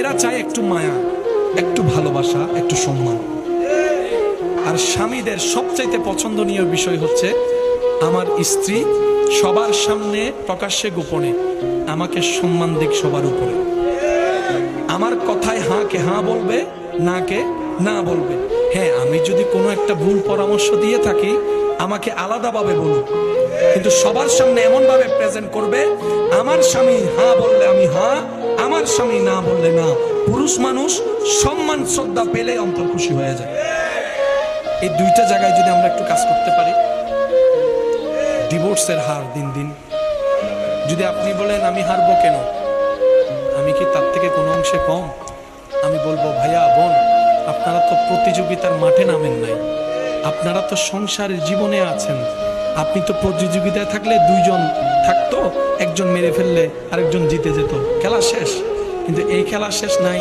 এরা চায় একটু মায়া, একটু ভালোবাসা, একটু সম্মান। আর স্বামীদের সবচাইতে পছন্দনীয় বিষয় হচ্ছে আমার স্ত্রী সবার সামনে প্রকাশ্যে গোপনে আমাকে সম্মান দিক সবার উপরে, আমার কথায় হ্যাঁ কে হ্যাঁ বলবে, না কে না বলবে। হ্যাঁ, আমি যদি কোনো একটা ভুল পরামর্শ দিয়ে থাকি আমাকে আলাদাভাবে বলুক, কিন্তু সবার সামনে এমন ভাবে প্রেজেন্ট করবে আমার স্বামী হ্যাঁ বললে আমি হ্যাঁ, আমার স্বামী না বললে না। পুরুষ মানুষ সম্মান শ্রদ্ধা পেলে অন্তর খুশি হয়ে যায়। এই দুইটা জায়গায় যদি আমরা একটু কাজ করতে পারি, ডিভোর্সের হার দিন দিন। যদি আপনি বলেন আমি হারবো কেন, আমি কি তার থেকে কোনো অংশে কম? আমি বলবো ভাইয়া বোন, আপনারা তো প্রতিযোগিতার মাঠে নামেন নাই, আপনারা তো সংসারের জীবনে আছেন। আপনি তো প্রতিযোগিতায় থাকলে দুইজন থাকতো, একজন মেরে ফেললে আরেকজন জিতে যেত, খেলা শেষ। কিন্তু এই খেলা শেষ নাই।